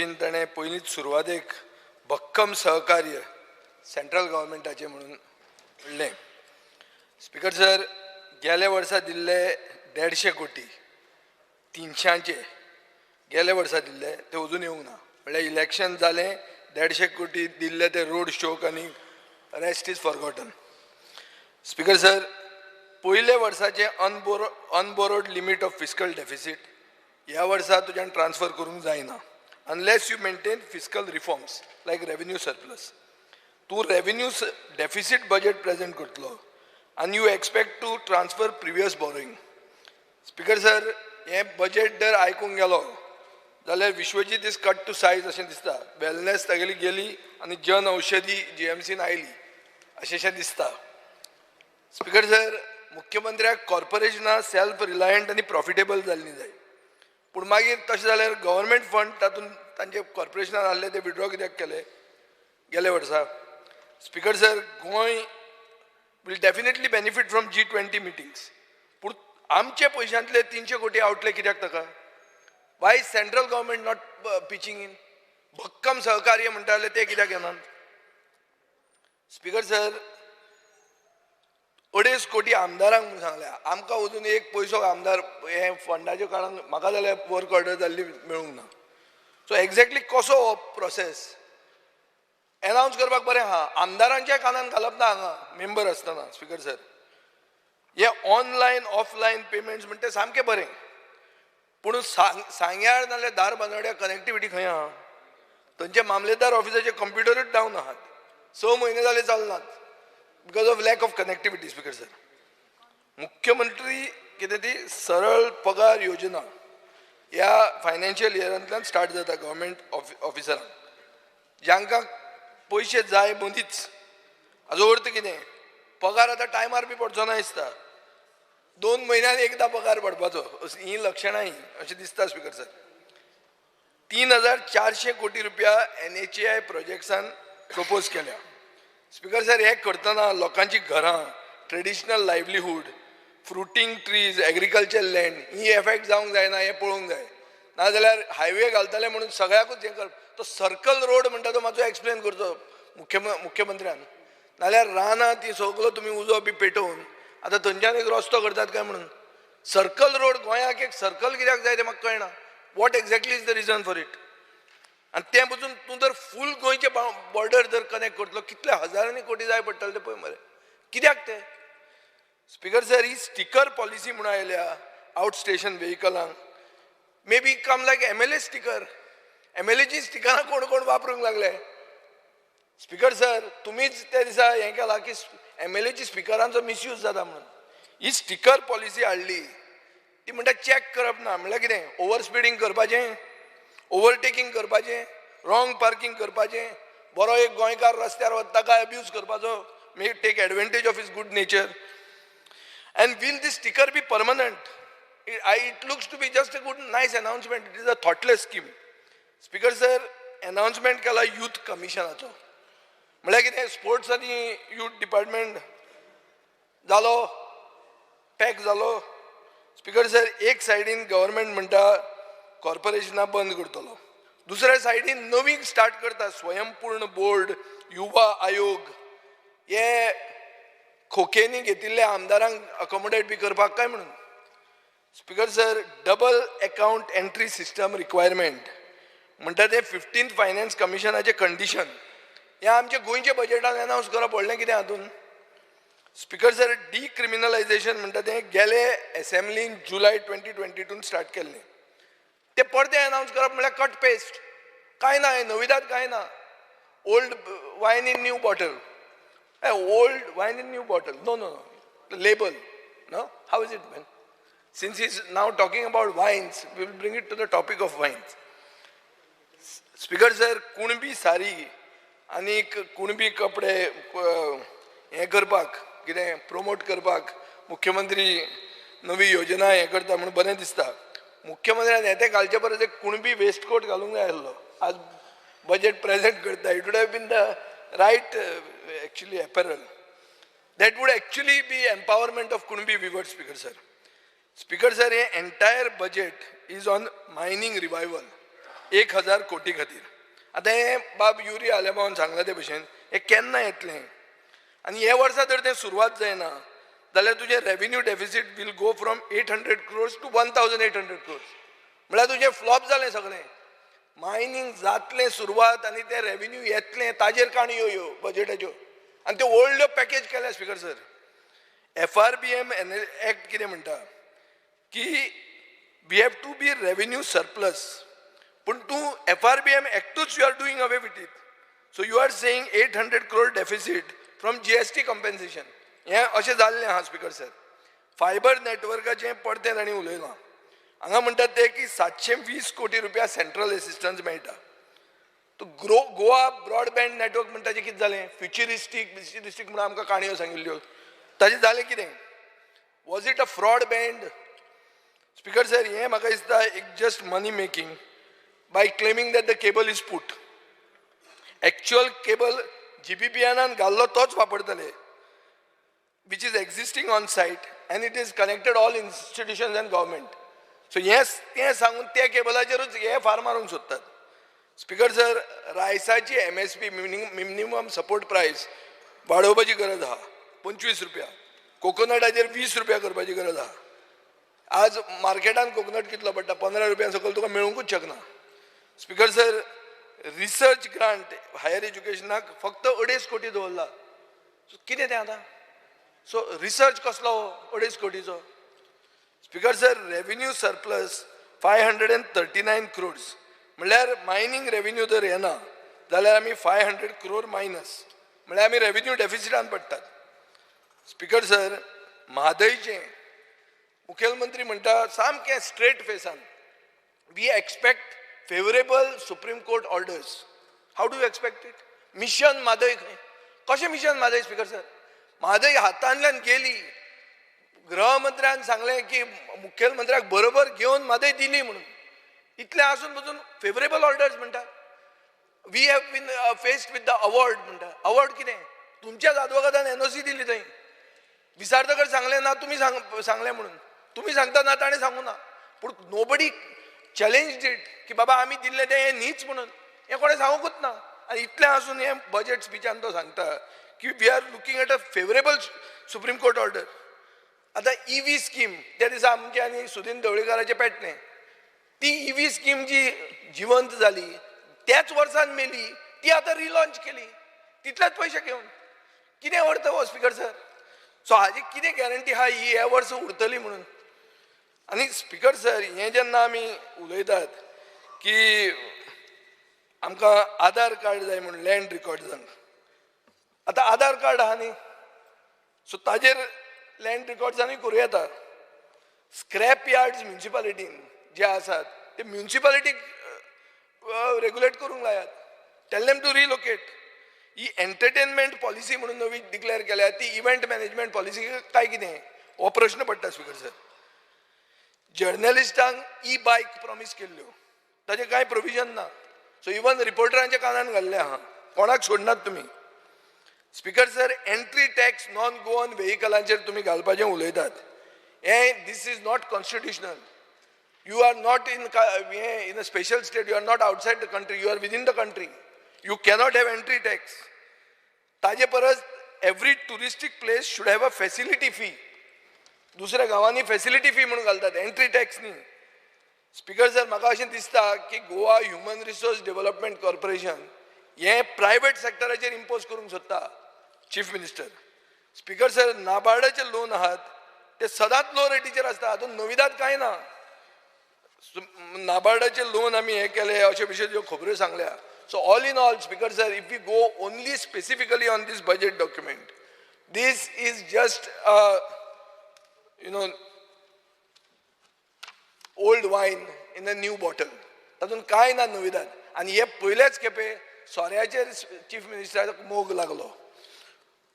चर्चेन ताणें पयलींच सुरवातेक भक्कम सहकार्य सेंट्रल गव्हर्मेंटाचें म्हणून म्हणलें. स्पीकर सर, गेल्या वर्सा दिल्ले 150 कोटी 300चे गेल्या वर्सा दिल्ले ते अजून येवंक ना. म्हणल्यार इलेक्शन जालें 150 कोटी दिल्ले ते रोड शोक आनी rest is forgotten. Speaker sir, पयले वर्साचे unborrowed limit of fiscal deficit ह्या वर्सा तुज्यान ट्रान्सफर करूंक जायना unless you maintain fiscal reforms like revenue surplus. तूं रेवेन्यू डेफिसीट बजेट प्रेजेंट करतलो आनी you expect to transfer previous borrowing. Speaker sir, हे बजेट जर आयकूंक गेलो जाल्यार Vishwajit is cut to size अशें दिसता. वेलनेस तागेली गेली आनी जन औषधी जीएमसीन आयली अशें दिसता. स्पीकर सर, मुख्यमंत्र्याक कॉर्पोरेशनां सेल्फ रिलायंट आनी प्रॉफिटेबल जाल्लीं जाय. पूण मागीर तशें जाल्यार गव्हर्मेंट फंड तातूंत तांचे कॉर्पोरेशनान आहले ते विड्रॉ कित्याक केले गेले वर्सा. Speaker sir, Goa will definitely benefit from G20 meetings. पूण आमचे पयशांतले 300 कोटी आवटले कित्याक ताका? Y central government not pitching in? भक्कम सहकार्य म्हणटाले ते कित्याक येनात? स्पीकर सर, 250 कोटी आमदारांक म्हणून सांगल्या. आमकां अजून एक पयसो आमदार हे फंडाच्या काळान म्हाका जाल्यार वर्क ऑर्डर जाल्ली मेळूंक ना. सो एक्झॅक्टली कसो हो प्रोसेस अनाउन्स करपाक बरें आहा, आमदारांच्या कानान घालप ना हांगा मेंबर आसतना. स्पीकर सर, हे ऑनलायन ऑफलायन पेमेंट्स म्हणटा ते सामकें बरें, पूण सांग्यार नाल्यार दार बांदोड्या कनेक्टिविटी खंय आहा? थंयचे मामलेदार ऑफिसाचे कंप्युटरूच डावन आहात. 6 म्हयने जाले चलनात because of lack of connectivity. Speaker sir, मुख्यमंत्री कितें ती सरळ पगार योजना ह्या फायनान्शियल इयरांतल्यान स्टार्ट जाता गव्हर्मेंट ऑफिसरांक, जांकां पयशे जाय मदींच. हाजो अर्थ कितें? पगार आतां टायमार बी पडचो ना दिसता. 2 म्हयन्यान एकदां पगार पडपाचो, ही लक्षणां ही अशें दिसता. स्पीकर सर, 3400 कोटी रुपया NHAI प्रोजेक्ट्सान प्रपोज केल्या. स्पीकर सर, हे करतना लोकांची घरां, traditional livelihood, फ्रुटींग trees, agriculture land ही एफेक्ट जावंक जायना हें पळोवंक जाय. नाजाल्यार हायवे घालतले म्हणून सगळ्याकूच हें करप. तो सर्कल रोड म्हणटा तो मातसो एक्सप्लेन करचो मुख्यमंत्र्यान. नाल्यार रानां ती सगळो तुमी उजो बी पेटोवन आतां थंयच्यान एक रस्तो करतात काय म्हणून. सर्कल रोड गोंयाक एक सर्कल कित्याक जाय तें म्हाका कळना. What exactly is the region for it? आनी तें पसून तूं जर फूल गोंयचे बॉर्डर जर कनेक्ट करतलो कितल्या हजारांनी कोटी जाय पडटले ते पळय मरे. कित्याक ते? स्पीकर सर, ही स्टिकर पॉलिसी म्हणून आयल्या आउट स्टेशन व्हेहिकलांक. May be come like MLA sticker. MLAची स्टिकरां कोण कोण वापरूंक लागले. स्पीकर सर, तुमीच त्या दिसा हें केलां की MLAची स्पिकरांचो मिसयूज जाता म्हणून. ही स्टिकर पॉलिसी हाडली ती म्हणटा चॅक करप ना. म्हणल्यार कितें? ओवर स्पिडींग करपाचें, ओवरटेकिंग करपाचें, रॉंग पार्किंग करपाचें, बरो एक गोंयकार रस्त्यार वता ताका अब्यूज करपाचो, may take advantage of his good nature. And will this sticker be permanent? It looks to be just a good, nice announcement. It is a thoughtless scheme. Speaker sir, announcement केला youth commissionaचो. म्हळ्यार कितें? Sports आनी youth department जालो, pack जालो. Speaker sir, एक सायडीन government म्हणटा कॉर्पोरेशनां बंद करतलो, दुसऱ्या सायडीन नवीन स्टार्ट करता स्वयंपूर्ण बोर्ड, युवा आयोग. हे खोकेनी घेतिल्ल्या आमदारांक अकोमोडेट बी करपाक काय म्हणून. Speaker sir, double account entry system requirement म्हणटा ते 15th फायनान्स कमिशनाचे कंडिशन हे आमचे गोंयच्या बजेटान अनाउन्स करप व्हडलें कितें हातून. स्पीकर सर, डिक्रिमिनलायझेशन म्हणटा तें गेले असेंब्लीन जुलय 2022 स्टार्ट केल्लें. ते परते अनाउन्स करप म्हळ्यार कट पेस्ट. कांय ना, हे नविदाद कांय ना. Old wine in new bottle. Old wine in new bottle. No. The label. No? How is it, man? Since he's now talking about wines, we will bring it to the topic of wines. Speaker sir, Kunbi सारी आणि कुणबी कपडे हे करपाक कितें promote करपाक मुख्यमंत्री नवी योजना हे करता म्हणून बरें दिसता. मुख्यमंत्र्यान हे ते घालचे परस एक कुणबी वेस्टकोट घालूंक जाय आसलो. आज बजेट प्रेजेंट करता. It would have been the right actually apparel that would actually be empowerment of Kunbi weavers. Speaker sir, a entire budget is on mining revival. 1000 कोटी खातीर. आतां हे बाब युरी आलेमावन सांगला ते भशेन हे केन्ना येतलें आनी हे वर्सा जर तें सुरवात जायना जाल्यार तुजें revenue deficit will go from 800 crores to 1800 crores. म्हळ्यार तुजें फ्लॉप जालें सगळें. मायनींग जातलें सुरवात आनी तें रेव्हेन्यू येतलें ताजेर काणयो ह्यो बजेटाच्यो आनी त्यो व्हडल्यो पॅकेज केल्या स्पिकर सर. FRBM एक्ट कितें म्हणटा की we have to be revenue surplus. पण तूं FRBM एक्टूच you are doing away with it. So you are saying 800 crore deficit from GST compensation. हें अशें जाल्लें आहा स्पिकर सर. फायबर नेटवर्काचें पडतें तांणी उलयलां. हांगा म्हणटात ते की 720 कोटी रुपया सेंट्रल एसिस्टन्स मेळटा. गोवा ब्रॉडबँड नेटवर्क म्हणटा तेजें कितें जालें? फ्युचरिस्टीक म्हणून आमकां काणयो सांगिल्ल्यो ताजें जालें कितें? Was it a fraud band? Speaker sir हें म्हाका दिसता एक just money making by claiming that the cable is put. Actual cable GBPN घाल्लो तोच वापरतले which is existing on site and it is connected all institutions and government. So yes, तें सांगून त्या केबलाचेरूच हे फार मारूंक सोदतात. स्पिकर सर रायसाची MSP मिनिमम सपोर्ट प्रायस वाडोवपाची गरज आहा 25 रुपया. कोकोनटाचेर 20 रुपया करपाची गरज आहा. आज मार्केटान कोकोनट कितलो पडटा? 15 रुपया सकयल तुका मेळूंकूच शकना. Speaker sir research grant higher एज्युकेशनाक फक्त 2.5 कोटी दवरला. कितें तें आतां? सो रिसर्च कसलो 2.5 कोटीचो? Speaker sir revenue surplus 539 crores म्हणल्यार मायनींग रेव्हेन्यू जर येना जाल्यार आमी 500 crore मायनस म्हणल्यार आमी रेव्हेन्यू डेफिसिटान पडटात. स्पिकर सर म्हादयचें मुखेलमंत्री म्हणटा सामकें स्ट्रेट फेसान we expect favourable supreme court orders. How do you expect it? Mission Mhadei खंय? कशें mission Mhadei speaker sir? Mhadei हातांतल्यान गेली. गृहमंत्र्यान सांगलें की मुखेलमंत्र्याक बरोबर घेवन म्हादय दिली म्हणून. इतलें आसून पसून फेवरेबल ऑर्डर्स म्हणटा. We have been faced with the award म्हणटा. अवॉर्ड कितें? तुमच्याच आदवोगादान NOC दिली थंय. विसारतकर सांगलें ना तुमी सांगलें म्हणून. तुमी सांगता ना ताणें सांगूं ना. पूण नोबडी चॅलेंज इट की बाबा आमी दिल्लें तें हें न्हीच म्हणून. हें कोणें सांगूंकूच ना. आनी इतलें आसून हें बजेट स्पिचान तो सांगता की we are looking at a favourable supreme court order. आतां EV स्कीम त्या दिसा आमचे आनी सुदीन ढवळीकाराचें पेटलें. ती EV स्कीम जी जिवंत जाली त्याच वर्सान मेली ती आतां रिलॉन्च केली तितलेच पयशे घेवन. कितें अर्थ हो स्पिकर सर? सो हाजी कितें गॅरंटी आहा ही हे वर्स उरतली म्हणून? आनी स्पिकर सर हें जेन्ना आमी उलयतात की आमकां आधार कार्ड जाय म्हणून लँड रिकॉर्ड्सांक. आतां आधार कार्ड आहा न्ही सो ताजेर लँड रिकॉर्ड्सांनी करूं येता. स्क्रॅप यार्ड्स म्युन्सिपालिटीन जे आसात ते म्युन्सिपालिटीक रेग्युलेट करूंक लायात. Tell them to relocate. ही एंटरटेनमेंट पॉलिसी म्हणून नवी डिक्लेअर केल्या ती इव्हेंट मॅनेजमेंट पॉलिसी काय कितें हो प्रश्न पडटा स्पिकर सर. जर्नलिस्टांक बायक प्रॉमिस केल्ल्यो ताजें कांय प्रोविजन ना. सो इवन रिपोर्टरांच्या कानान घाल्लें आहा. कोणाक सोडनात तुमी. Speaker sir entry tax non Goan व्हेइकलांचेर तुमी घालपाचें उलयतात. हें दीस is not constitutional. You are not in a special state. You are not outside the country. You are within the country. You cannot have entry tax. ताजे परस every touristic place should have a facility fee. दुसऱ्या गावांनी facility fee म्हणून घालतात entry tax न्ही. Speaker sir म्हाका अशें दिसता की Goa human resource development corporation हें प्रायवेट सेक्टराचेर इम्पोज करूंक सोदता. Chief minister. स्पिकर सर नाबार्डाचे लोन आहात ते सदांच लो रेटीचेर आसता. हातूंत नविदाद कांय ना. नाबार्डाचे लोन आमी हे केले अशे विशय ज्यो खबऱ्यो सांगल्या. So all in all speaker sir if we go only specifically on this budget document this is just old wine in a new bottle. तातूंत कांय ना नविदाद. आनी हे पयलेच खेपे सोऱ्याचेर चीफ मिनिस्टराक मोग लागलो.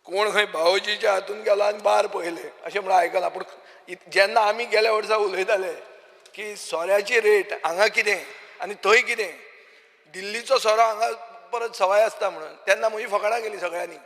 कोण खंय भावजीच्या हातून गेला आनी बार पयले अशें म्हणून आयकलां. पूण जेन्ना आमी गेल्या वर्सा उलयताले की सोऱ्याची रेट हांगा कितें आनी थंय कितें, दिल्लीचो सोरो हांगा परत सवाय आसता म्हणून, तेन्ना म्हजी फकाणां गेली सगळ्यांनी.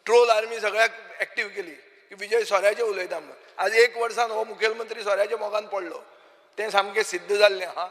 ट्रोल आर्मी सगळ्याक एक्टीव केली की विजय सोऱ्याचें उलयता म्हणून. आज 1 वर्सान हो मुखेलमंत्री सोऱ्याच्या मोगान पडलो. तें सामकें सिद्ध जाल्लें. हा